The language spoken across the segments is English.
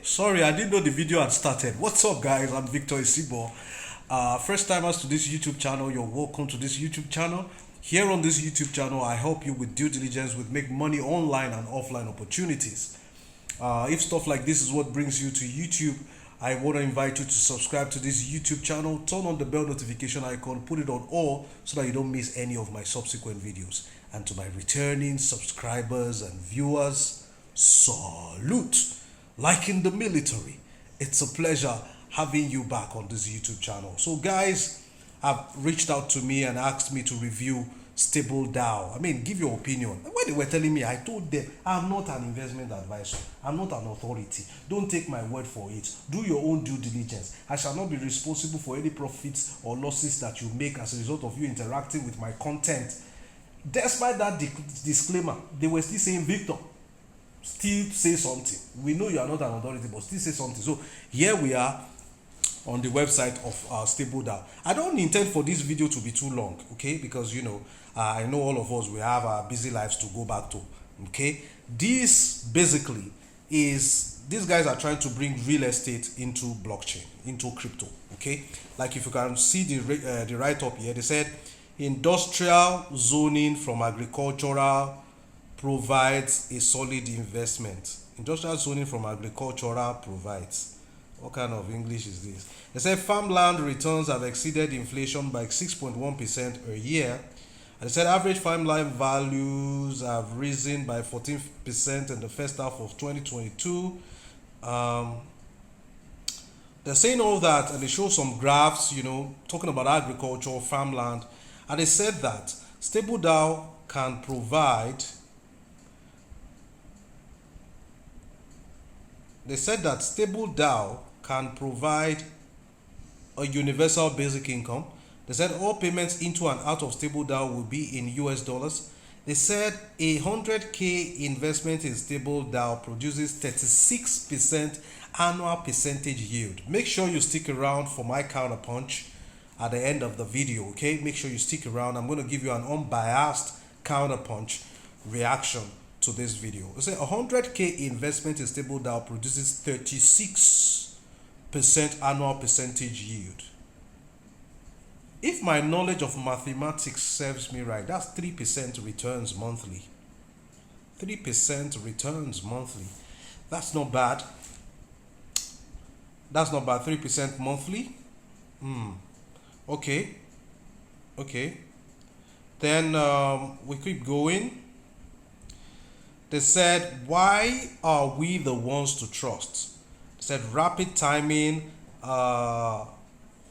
Sorry, I didn't know the video had started. What's up, guys? I'm Victor Isibo. First timers to this YouTube channel, you're welcome to this YouTube channel. Here on this YouTube channel, I help you with due diligence with make money online and offline opportunities. If stuff like this is what brings you to YouTube, I want to invite you to subscribe to this YouTube channel, turn on the bell notification icon, put it on all so that you don't miss any of my subsequent videos. And to my returning subscribers and viewers, salute. Like in the military, it's a pleasure having you back on this YouTube channel. So guys have reached out to me and asked me to review stable DAO. I mean, give your opinion. When they were telling me, I told them, I'm not an investment advisor. I'm not an authority. Don't take my word for it. Do your own due diligence. I shall not be responsible for any profits or losses that you make as a result of you interacting with my content. Despite that disclaimer, they were still saying, Victor, still say something. We know you are not an authority, but still say something. So here we are on the website of stable.limited. I don't intend for this video to be too long, okay? Because I know all of us, we have our busy lives to go back to, okay? This basically is, these guys are trying to bring real estate into blockchain, into crypto, okay? Like if you can see the write-up here, they said industrial zoning from agricultural provides a solid investment. Industrial zoning from agricultural provides. What kind of English is this? They said farmland returns have exceeded inflation by 6.1% a year. And they said average farmland values have risen by 14% in the first half of 2022. They're saying all that, and they show some graphs, talking about agriculture, farmland. And they said that Stable DAO can provide. They said that stable DAO can provide a universal basic income. They said all payments into and out of stable DAO will be in US dollars. They said a 100K investment in stable DAO produces 36% annual percentage yield. Make sure you stick around for my counterpunch at the end of the video, okay? Make sure you stick around. I'm going to give you an unbiased counterpunch reaction to this video. Let's say 100K investment in stable DAO produces 36% annual percentage yield. If my knowledge of mathematics serves me right, that's 3% returns monthly. 3% returns monthly. That's not bad. That's not bad. 3% monthly. Okay. Then we keep going. They said, why are we the ones to trust? They said rapid timing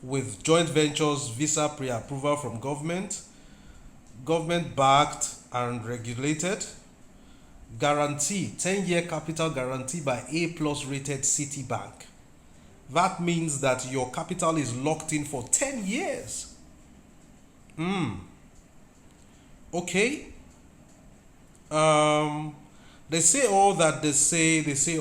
with joint ventures, visa pre-approval from government backed and regulated, guarantee, 10-year capital guarantee by A+ rated Citibank. That means that your capital is locked in for 10 years. Okay. They say all that they say. They said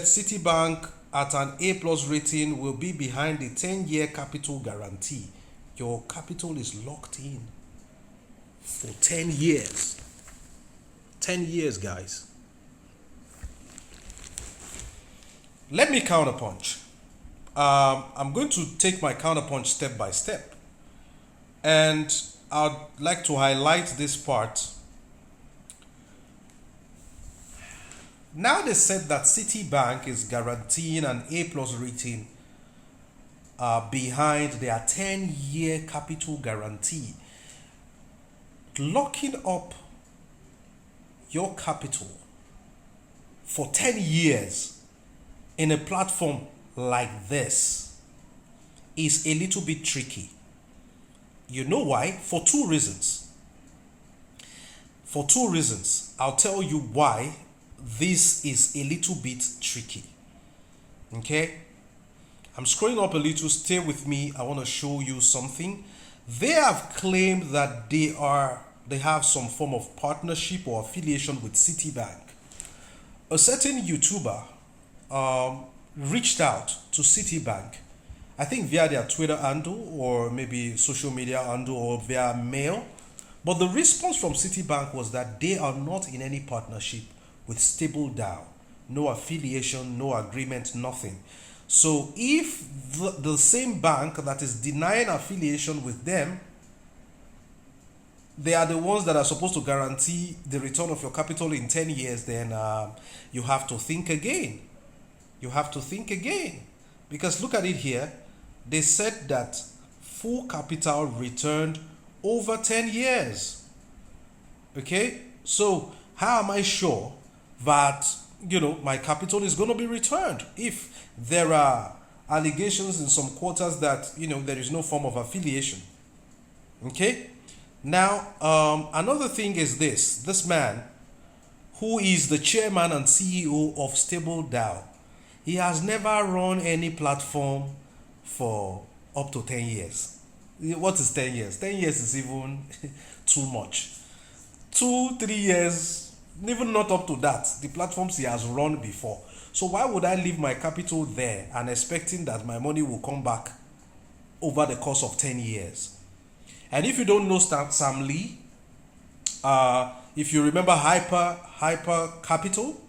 Citibank at an A+ rating will be behind the 10-year capital guarantee. Your capital is locked in for 10 years. 10 years, guys. Let me counterpunch. I'm going to take my counterpunch step by step. And I'd like to highlight this part. Now they said that Citibank is guaranteeing an A+ rating behind their 10-year capital guarantee. Locking up your capital for 10 years in a platform like this is a little bit tricky. You know why? For two reasons. I'll tell you why this is a little bit tricky. Okay? I'm scrolling up a little. Stay with me. I want to show you something. They have claimed that they have some form of partnership or affiliation with Citibank. A certain YouTuber reached out to Citibank, I think via their Twitter handle or maybe social media handle or via mail. But the response from Citibank was that they are not in any partnership with stable DAO. No affiliation, no agreement, nothing. So if the same bank that is denying affiliation with them, they are the ones that are supposed to guarantee the return of your capital in 10 years, then you have to think again. You have to think again. Because look at it here. They said that full capital returned over 10 years. Okay? So how am I sure that, my capital is going to be returned if there are allegations in some quarters that, there is no form of affiliation? Okay? Now, another thing is this man, who is the chairman and CEO of Stable DAO, he has never run any platform for up to 10 years. What is 10 years? 10 years is even too much. 2-3 years, even not up to that, the platforms he has run before. So why would I leave my capital there and expecting that my money will come back over the course of 10 years? And if you don't know Sam Lee, if you remember Hyper Capital,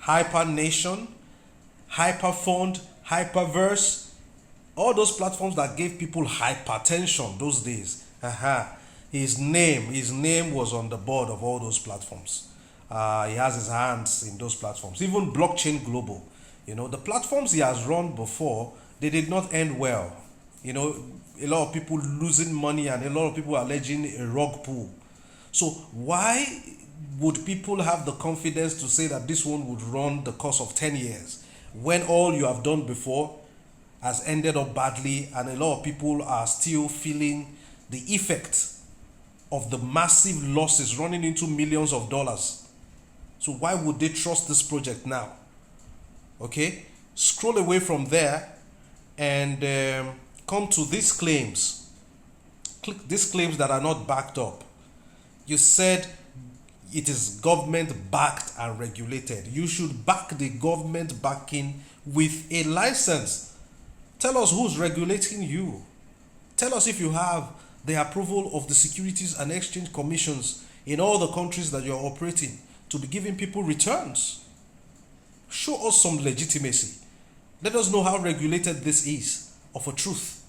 Hyper Nation, Hyperfund, Hyperverse, all those platforms that gave people hypertension those days. His name was on the board of all those platforms. He has his hands in those platforms. Even Blockchain Global, the platforms he has run before, they did not end well. A lot of people losing money and a lot of people alleging a rug pull. So why would people have the confidence to say that this one would run the course of 10 years when all you have done before has ended up badly and a lot of people are still feeling the effect of the massive losses running into millions of dollars? So why would they trust this project now? Okay, scroll away from there and come to these claims. Click these claims that are not backed up. You said it is government backed and regulated. You should back the government backing with a license. Tell us who's regulating you. Tell us if you have the approval of the Securities and Exchange Commissions in all the countries that you're operating to be giving people returns. Show us some legitimacy. Let us know how regulated this is of a truth.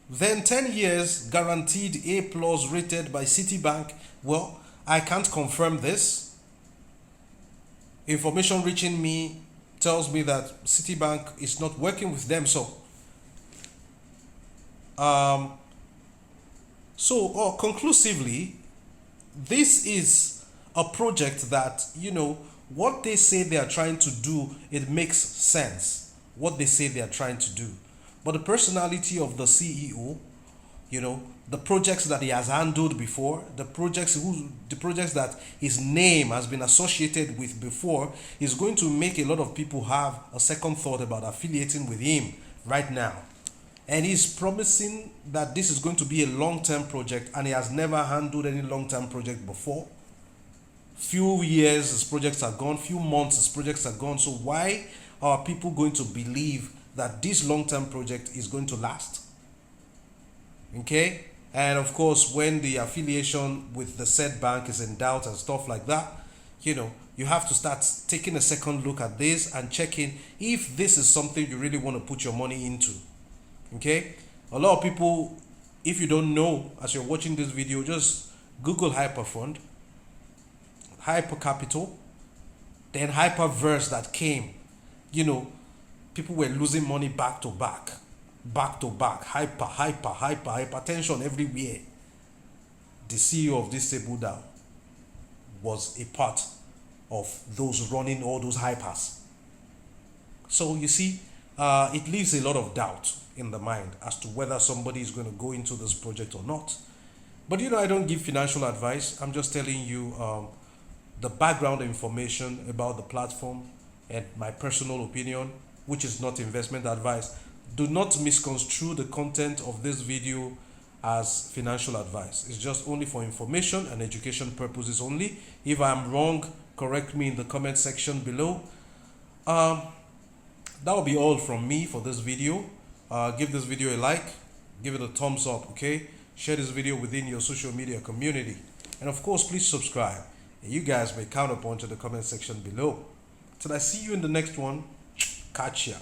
Then 10 years guaranteed A+ rated by Citibank. Well, I can't confirm this. Information reaching me tells me that Citibank is not working with them. Conclusively, this is a project that, what they say they are trying to do, it makes sense. What they say they are trying to do. But the personality of the CEO, the projects that he has handled before, the projects that his name has been associated with before, is going to make a lot of people have a second thought about affiliating with him right now. And he's promising that this is going to be a long-term project, and he has never handled any long-term project before. Few years his projects are gone, few months his projects are gone. So why are people going to believe that this long-term project is going to last? Okay? And of course, when the affiliation with the said bank is in doubt and stuff like that, you have to start taking a second look at this and checking if this is something you really want to put your money into. Okay? A lot of people, if you don't know, as you're watching this video, just Google Hyperfund, Hyper Capital, then Hyperverse that came. People were losing money back to back, hypertension everywhere. The CEO of this stable DAO was a part of those running all those hypers. So you see, it leaves a lot of doubt in the mind as to whether somebody is going to go into this project or not. But I don't give financial advice. I'm just telling you the background information about the platform and my personal opinion, which is not investment advice. Do not misconstrue the content of this video as financial advice. It's just only for information and education purposes only. If I'm wrong, correct me in the comment section below. That will be all from me for this video. Give this video a like, give it a thumbs up, okay? Share this video within your social media community. And of course, please subscribe and you guys may count upon to the comment section below. Till I see you in the next one, catch ya.